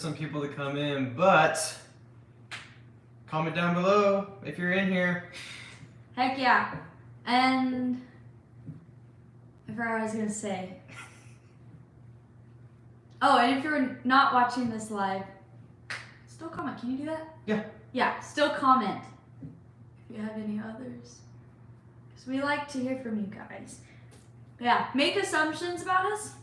some people to come in, but comment down below if you're in here. Heck yeah. And I forgot what I was going to say. Oh, and if you're not watching this live, still comment. Can you do that? Yeah. Yeah, still comment if you have any others. Because we like to hear from you guys. Yeah, make assumptions about us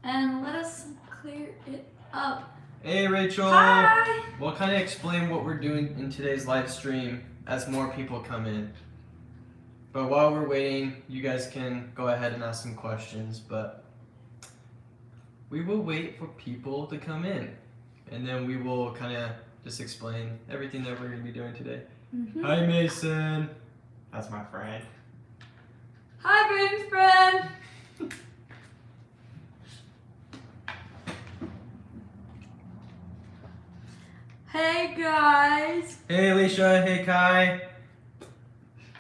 and let us clear it up. Hey Rachel. Hi. We'll kind of explain what we're doing in today's live stream as more people come in. But while we're waiting, you guys can go ahead and ask some questions, but we will wait for people to come in. And then we will kind of just explain everything that we're going to be doing today. Mm-hmm. Hi Mason. That's my friend. Hi, baby friend. Hey guys. Hey Alicia, hey Kai.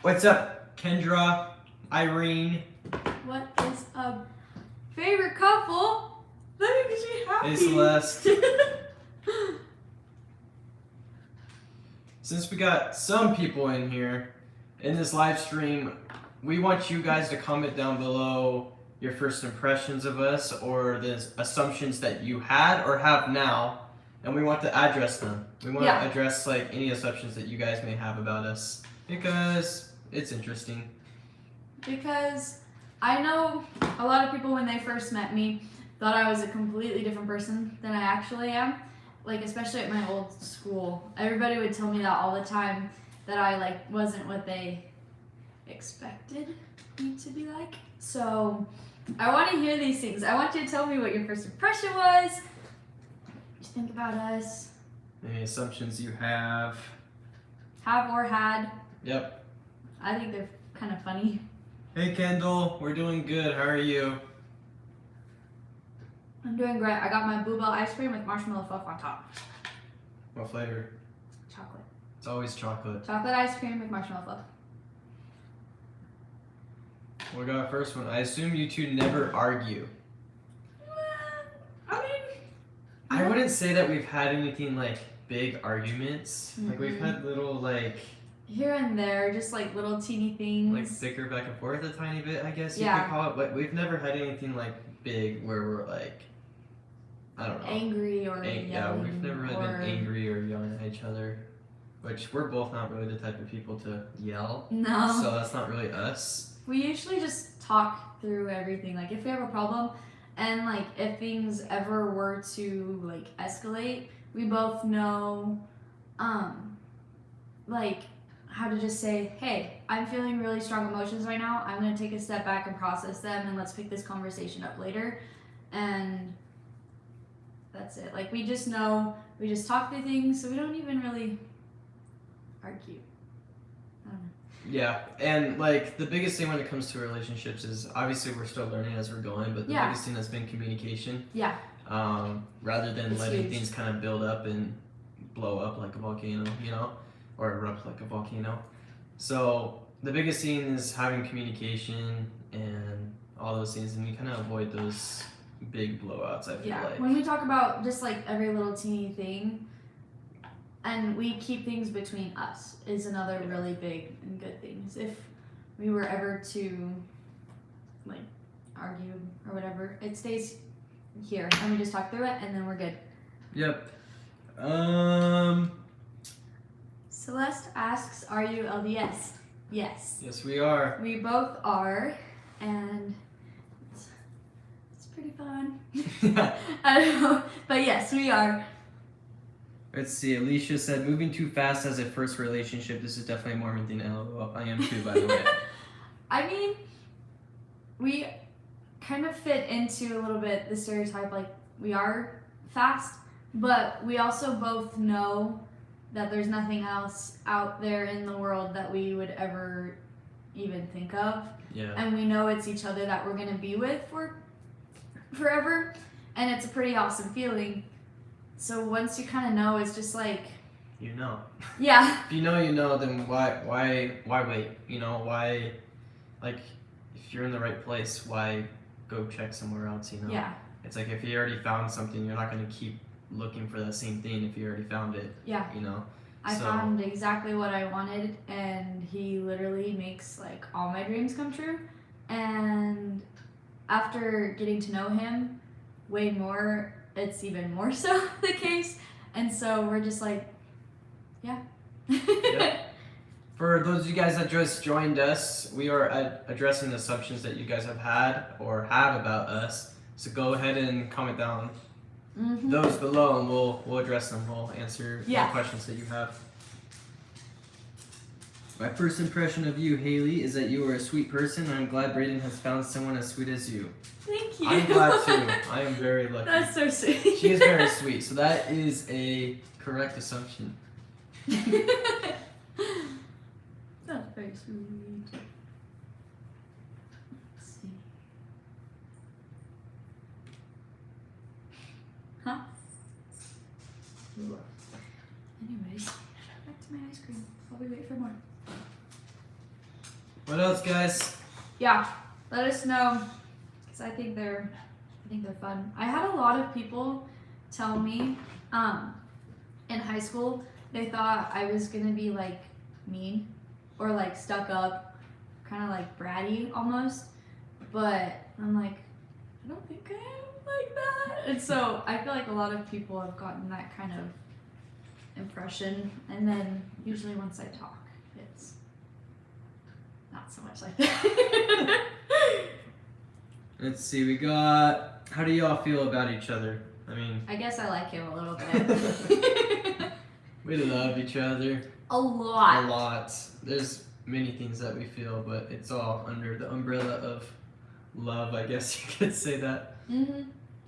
What's up, Kendra, Irene? What is a favorite couple? That makes me happy. Hey Celeste. Since we got some people in here in this live stream, we want you guys to comment down below your first impressions of us or the assumptions that you had or have now, and we want to address them. We want to address like any assumptions that you guys may have about us because it's interesting. Because I know a lot of people when they first met me thought I was a completely different person than I actually am. Like especially at my old school, everybody would tell me that all the time, that I like wasn't what they expected me to be like. So I want to hear these things. I want you to tell me what your first impression was. What you think about us. Any assumptions you have. Have or had. Yep. I think they're kind of funny. Hey Kendall, we're doing good. How are you? I'm doing great. I got my bluebell ice cream with marshmallow fluff on top. What flavor? Chocolate. It's always chocolate. Chocolate ice cream with marshmallow fluff. We got our first one. I assume you two never argue. I mean, I wouldn't say that we've had anything like big arguments. Mm-hmm. Like we've had little like here and there, just like little teeny things. like bicker back and forth a tiny bit, I guess you Yeah. could call it. But we've never had anything like big where we're like, I don't know. Angry or yelling. Yeah, we've never really or... been angry or yelling at each other. Which we're both not really the type of people to yell. No. So that's not really us. We usually just talk through everything. Like if we have a problem and like if things ever were to like escalate, we both know like how to just say, hey, I'm feeling really strong emotions right now. I'm gonna take a step back and process them and let's pick this conversation up later. And that's it. Like we just know, we just talk through things, so we don't even really argue. I don't know. Yeah, and like the biggest thing when it comes to relationships is obviously we're still learning as we're going, but the biggest thing has been communication. Yeah. Rather than It's letting huge. things kind of build up and blow up like a volcano, you know, or erupt like a volcano. So the biggest thing is having communication and all those things, and you kind of avoid those big blowouts, I feel like. When we talk about just like every little teeny thing, and we keep things between us is another really big and good thing. If we were ever to like argue or whatever, it stays here and we just talk through it and then we're good. Yep. Celeste asks, are you LDS? Yes. Yes, we are. We both are, and it's pretty fun. I don't know, but yes, we are. Let's see, Alicia said, moving too fast as a first relationship. This is definitely a Mormon thing, LOL. I am too, by the way. I mean, we kind of fit into a little bit the stereotype, like we are fast, but we also both know that there's nothing else out there in the world that we would ever even think of. Yeah. And we know it's each other that we're going to be with for forever, and it's a pretty awesome feeling. So once you kind of know, it's just like, you know. Yeah. If you know, you know. Then why wait? You know, why? Like, if you're in the right place, why go check somewhere else? You know. Yeah. It's like if you already found something, you're not gonna keep looking for that same thing if you already found it. Yeah. You know. I found exactly what I wanted, and he literally makes like all my dreams come true. And after getting to know him way more, it's even more so the case. And so we're just like, yeah. Yep. For those of you guys that just joined us, we are addressing the assumptions that you guys have had or have about us. So go ahead and comment down those below, and we'll address them. We'll answer any questions that you have. My first impression of you, Haley, is that you are a sweet person. I'm glad Brayden has found someone as sweet as you. Thank you. I'm glad too. I am very lucky. That's so sweet. She is very sweet. So that is a correct assumption. That's very sweet. Let's see. Huh? Anyways, back to my ice cream while we wait for more. What else, guys? Yeah, let us know, because I think they're fun. I had a lot of people tell me in high school they thought I was gonna be like mean or like stuck up, kind of like bratty almost, but I'm like, I don't think I am like that. And so I feel like a lot of people have gotten that kind of impression, and then usually once I talk, it's not so much like that. Let's see, we got, how do y'all feel about each other? I mean, I guess I like him a little bit. we love each other. A lot. A lot. There's many things that we feel, but it's all under the umbrella of love, I guess you could say that.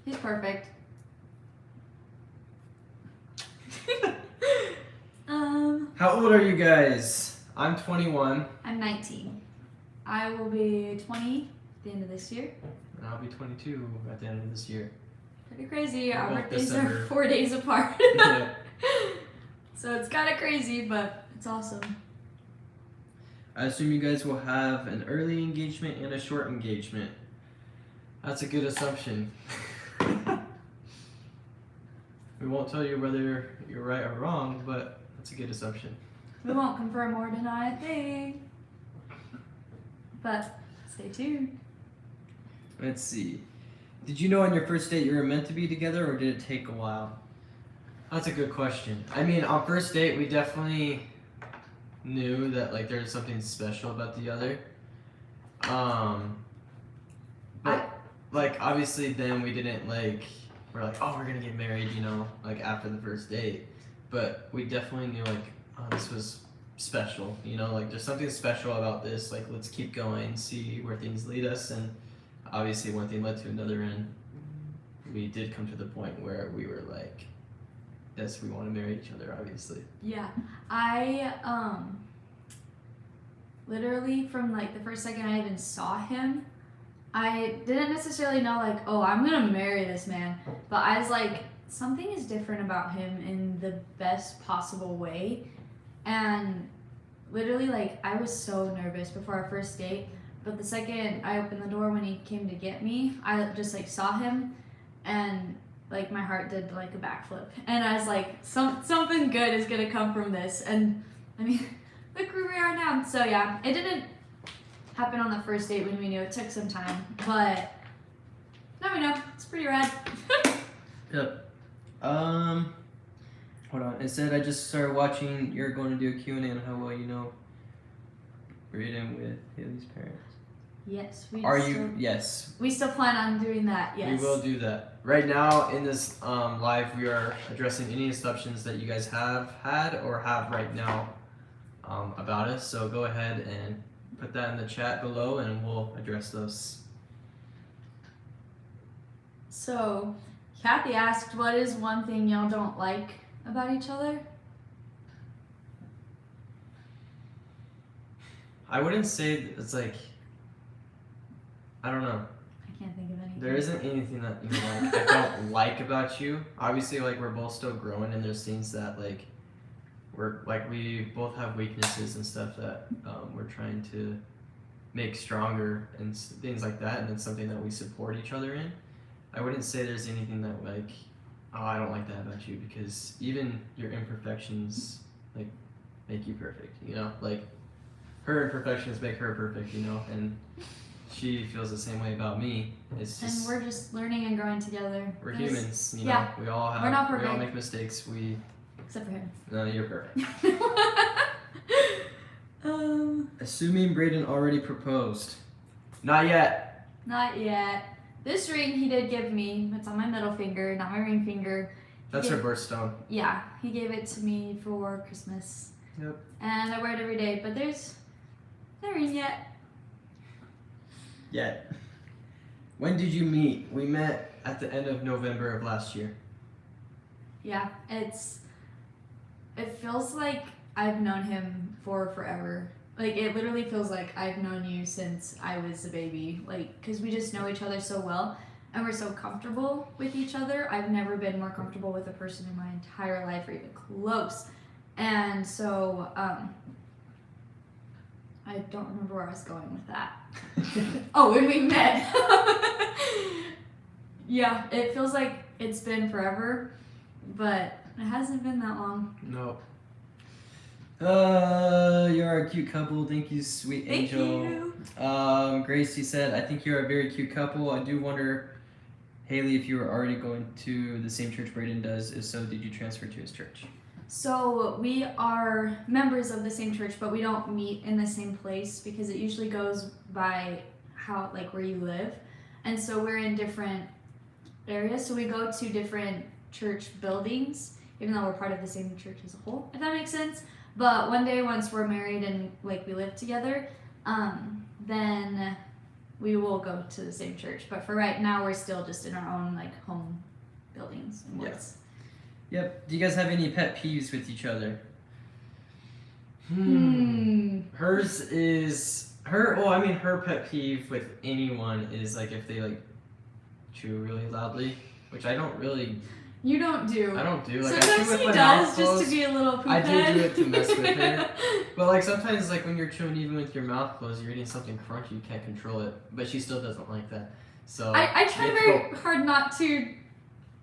He's perfect. How old are you guys? I'm 21. I'm 19. I will be 20 at the end of this year. And I'll be 22 at the end of this year. Pretty crazy. We're Our both birthdays December. are 4 days apart. Yeah. So it's kind of crazy, but it's awesome. I assume you guys will have an early engagement and a short engagement. That's a good assumption. We won't tell you whether you're right or wrong, but that's a good assumption. We won't confirm or deny a thing. But stay tuned. Let's see. Did you know on your first date you were meant to be together, or did it take a while? That's a good question. I mean, on first date, we definitely knew that like there's something special about the other. But like obviously then we didn't like, we're like, oh, we're gonna get married, you know, like after the first date. But we definitely knew like, oh, this was special, you know, like there's something special about this, like let's keep going, see where things lead us. And obviously one thing led to another, and we did come to the point where we were like, yes, we want to marry each other, obviously. Yeah, I literally from like the first second I even saw him, I didn't necessarily know like, oh, I'm gonna marry this man, but I was like, something is different about him in the best possible way. And literally like I was so nervous before our first date, but the second I opened the door when he came to get me, I just like saw him, and like my heart did like a backflip, and I was like, something good is gonna come from this. And I mean, look where we are now. So yeah, it didn't happen on the first date when we knew. It took some time, but now we know. It's pretty rad. Yep. Hold on. It said I just started watching. You're going to do a Q&A on how well you know Brayden with Haley's parents. Yes. Yes. We still plan on doing that. Yes. We will do that. Right now in this live, we are addressing any assumptions that you guys have had or have right now about us. So go ahead and put that in the chat below, and we'll address those. So, Kathy asked, what is one thing y'all don't like about each other? I wouldn't say it's like, I don't know. I can't think of anything. There isn't anything that you know, like, I don't like about you. Obviously, like we're both still growing, and there's things that like we both have weaknesses and stuff that we're trying to make stronger and things like that, and it's something that we support each other in. I wouldn't say there's anything that like Oh, I don't like that about you because even your imperfections like make you perfect. You know, like her imperfections make her perfect. You know, and she feels the same way about me. It's And just we're just learning and growing together. we're This- humans. You know, yeah. we all have We're not we all perfect. make mistakes. We Except for him. no, you're perfect. um, Assuming Braden already proposed. Not yet. Not yet. This ring he did give me. It's on my middle finger, not my ring finger. That's her birthstone. Yeah, he gave it to me for Christmas. Yep. And I wear it every day, but there's no ring yet. Yet. When did you meet? We met at the end of November of last year. Yeah, it feels like I've known him for forever. Like, it literally feels like I've known you since I was a baby. Like, because we just know each other so well and we're so comfortable with each other. I've never been more comfortable with a person in my entire life or even close. And so, I don't remember where I was going with that. Oh, when we met. Yeah, it feels like it's been forever, but it hasn't been that long. Nope. You're a cute couple. Thank you, sweet Thank angel. you. Gracie said, I think you're a very cute couple. I do wonder, Haley, if you were already going to the same church Braden does. If so, did you transfer to his church? So we are members of the same church, but we don't meet in the same place because it usually goes by how, like, where you live. And so we're in different areas. So we go to different church buildings, even though we're part of the same church as a whole, if that makes sense. But one day, once we're married and like we live together, then we will go to the same church. But for right now, we're still just in our own like home buildings and woods. Yep. Do you guys have any pet peeves with each other? Hers is her pet peeve with anyone is like if they like chew really loudly, which I don't really. You don't do. I don't do. Like I Sometimes chew with he my does mouth just closed. to be a little poop I head. do it to mess with her. But like sometimes like when you're chewing even with your mouth closed, you're eating something crunchy, you can't control it. But she still doesn't like that. So I try very hard not to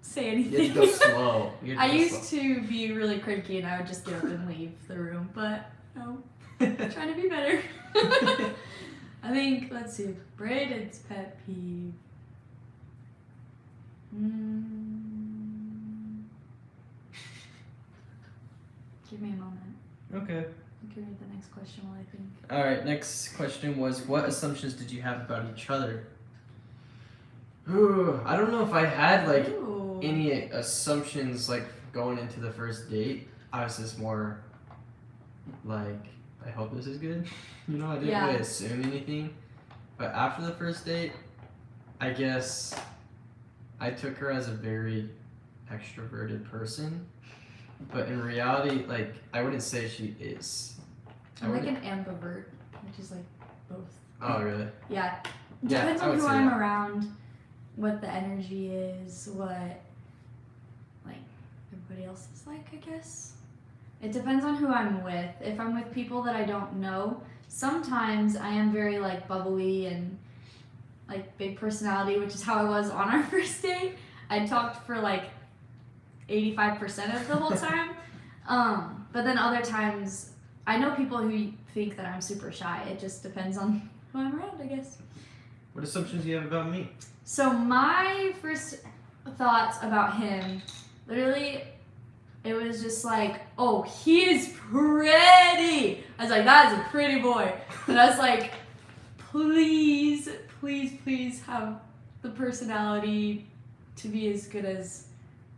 say anything. You have to go slow. I used to be really cranky and I would just get up and leave the room, but no, I'm trying to be better. I think, let's see, Braden's pet peeve. Give me a moment. Okay. You can read the next question while I think. Alright, next question was what assumptions did you have about each other? Ooh, I don't know if I had like Ooh. any assumptions like going into the first date. I was just more like, I hope this is good. You know, I didn't really assume anything. But after the first date, I guess I took her as a very extroverted person. But in reality, like, I wouldn't say she is. I'm like an ambivert, which is like both. Oh, really? Yeah. Yeah, Depends I on would who say I'm that. around, what the energy is, what like everybody else is like, I guess. It depends on who I'm with. If I'm with people that I don't know, sometimes I am very like bubbly and like big personality, which is how I was on our first date. I talked for like 85% of the whole time. But then other times, I know people who think that I'm super shy. It just depends on who I'm around, I guess. What assumptions do you have about me? So my first thoughts about him, literally, it was just like, oh, he is pretty. I was like, that is a pretty boy. And I was like, please, please, please have the personality to be as good as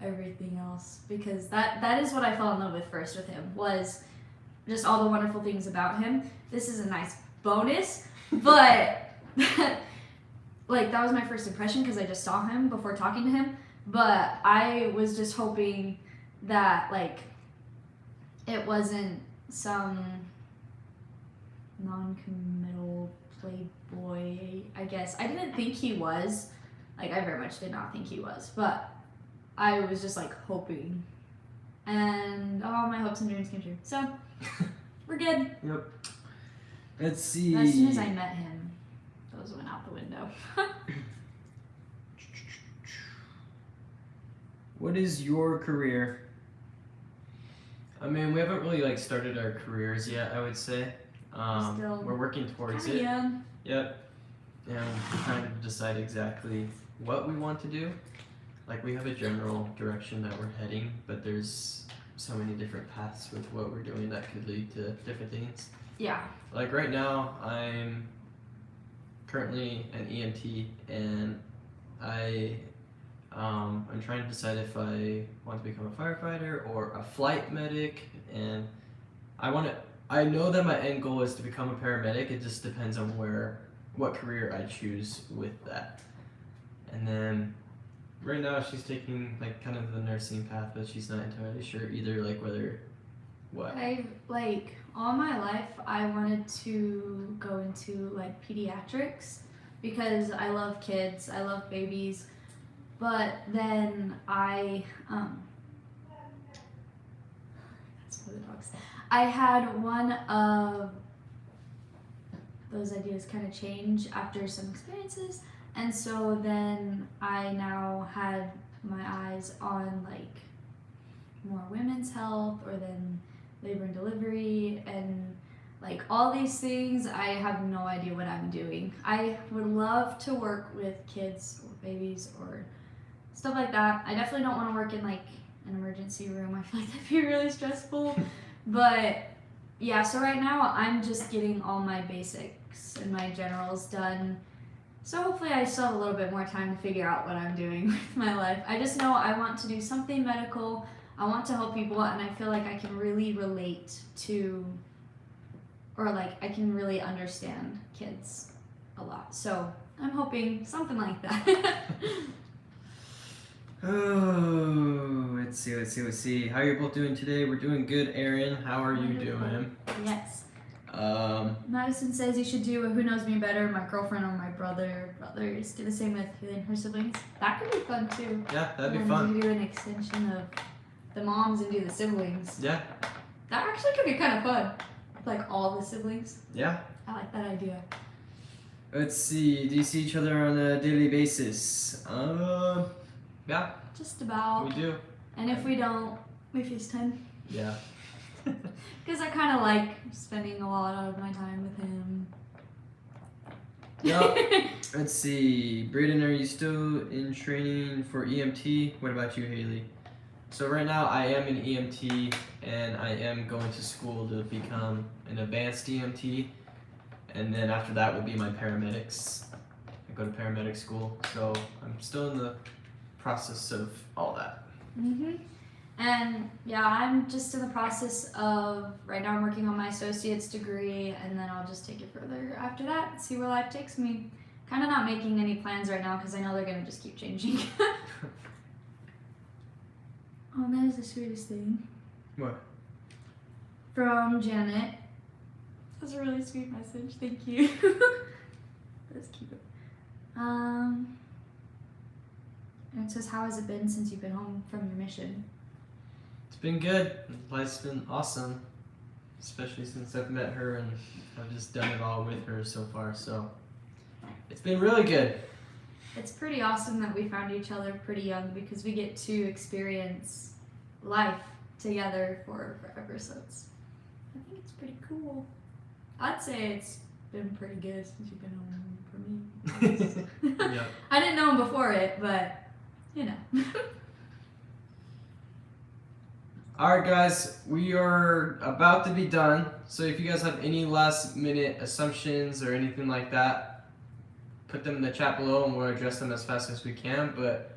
everything else, because that is what I fell in love with first with him, was just all the wonderful things about him. This is a nice bonus, but like that was my first impression because I just saw him before talking to him. But I was just hoping that like it wasn't some non-committal playboy, I guess. I didn't think he was. Like, I very much did not think he was, but I was just like hoping, and all my hopes and dreams came true. So we're good. Yep. Let's see. As soon as I met him, those went out the window. What is your career? I mean, we haven't really like started our careers yet, I would say. Still We're working towards Kinda it. young. Yep. And we're trying to decide exactly what we want to do. Like we have a general direction that we're heading, but there's so many different paths with what we're doing that could lead to different things. Yeah. Like right now, I'm currently an EMT, and I'm trying to decide if I want to become a firefighter or a flight medic, and I know that my end goal is to become a paramedic. It just depends on what career I choose with that. And then right now she's taking like kind of the nursing path, but she's not entirely sure either, like whether what. I like all my life I wanted to go into like pediatrics because I love kids, I love babies. But then that's for the dogs. I had one of those ideas kind of change after some experiences, and so then I now had my eyes on like more women's health or then labor and delivery and like all these things. I have no idea what I'm doing. I would love to work with kids or babies or stuff like that. I definitely don't want to work in like an emergency room. I feel like that'd be really stressful. But yeah, so right now I'm just getting all my basics and my generals done. So hopefully I still have a little bit more time to figure out what I'm doing with my life. I just know I want to do something medical. I want to help people, and I feel like I can really relate to, or like I can really understand kids a lot. So I'm hoping something like that. Oh, let's see. How are you both doing today? We're doing good, Aaron. How are you doing? Yes. Madison says you should do a Who Knows Me Better, my girlfriend or my brothers. Do the same with Haley and her siblings. That could be fun too. Yeah, that'd be And fun. you do an extension of the moms and do the siblings. Yeah. That actually could be kind of fun. Like all the siblings. Yeah. I like that idea. Let's see. Do you see each other on a daily basis? Yeah, Just about. we do. And if we don't, we FaceTime. Yeah. Because I kind of like spending a lot of my time with him. Yep. Let's see. Braden, are you still in training for EMT? What about you, Haley? So right now I am an EMT, and I am going to school to become an advanced EMT, and then after that will be my paramedics. I go to paramedic school, so I'm still in the process of all that. And yeah, I'm just in the process of, right now I'm working on my associate's degree, and then I'll just take it further after that, see where life takes me. Kind of not making any plans right now because I know they're going to just keep changing. Oh, that is the sweetest thing. What? From Janet. That's a really sweet message. Thank you. Let's keep it. And it says, how has it been since you've been home from your mission? It's been good. Life's been awesome, especially since I've met her and I've just done it all with her so far. So it's been really good. It's pretty awesome that we found each other pretty young because we get to experience life together for forever. So I think it's pretty cool. I'd say it's been pretty good since you've been home for me. Yeah. I didn't know him before it, but you know. Alright guys, we are about to be done. So if you guys have any last minute assumptions or anything like that, put them in the chat below and we'll address them as fast as we can. But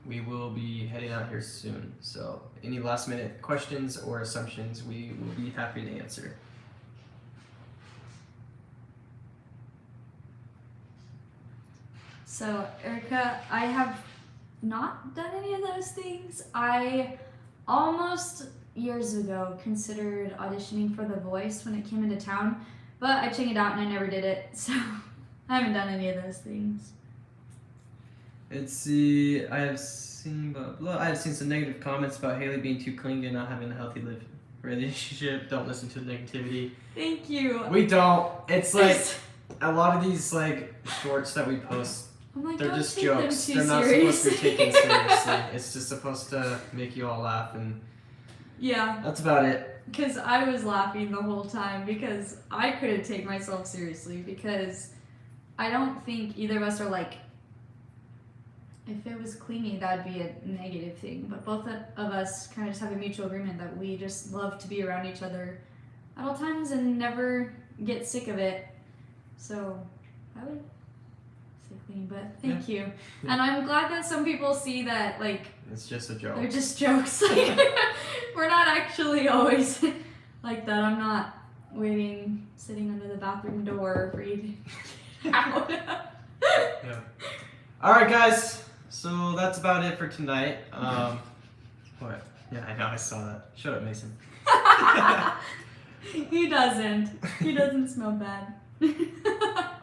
we will be heading out here soon. So any last minute questions or assumptions, we will be happy to answer. So Erica, I have not done any of those things. I almost years ago considered auditioning for The Voice when it came into town, but I chickened out and I never did it, so I haven't done any of those things. Let's see, I have seen some negative comments about Haley being too clingy and not having a healthy relationship. Don't listen to the negativity. Thank you. We don't. It's like a lot of these like shorts that we post I'm like, They're don't just take jokes. them too They're not supposed to be seriously. taken seriously. It's just supposed to make you all laugh, and Yeah, that's about it. because I was laughing the whole time because I couldn't take myself seriously because I don't think either of us are like, if it was clingy, that'd be a negative thing. But both of us kind of just have a mutual agreement that we just love to be around each other at all times and never get sick of it. So I would say clingy, but thank you. Yeah. And I'm glad that some people see that, like, It's just a joke. they're just jokes. Like, we're not actually always like that. I'm not waiting, sitting under the bathroom door for you to out. Yeah. All right, guys. So that's about it for tonight. What? Yeah, I know. I saw that. Shut up, Mason. He doesn't. He doesn't smell bad.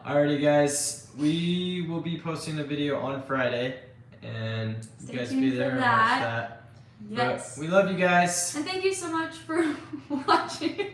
Alrighty, guys. We will be posting a video on Friday, and Stay you guys tuned be for there and watch that. that. Yes. But we love you guys. And thank you so much for watching.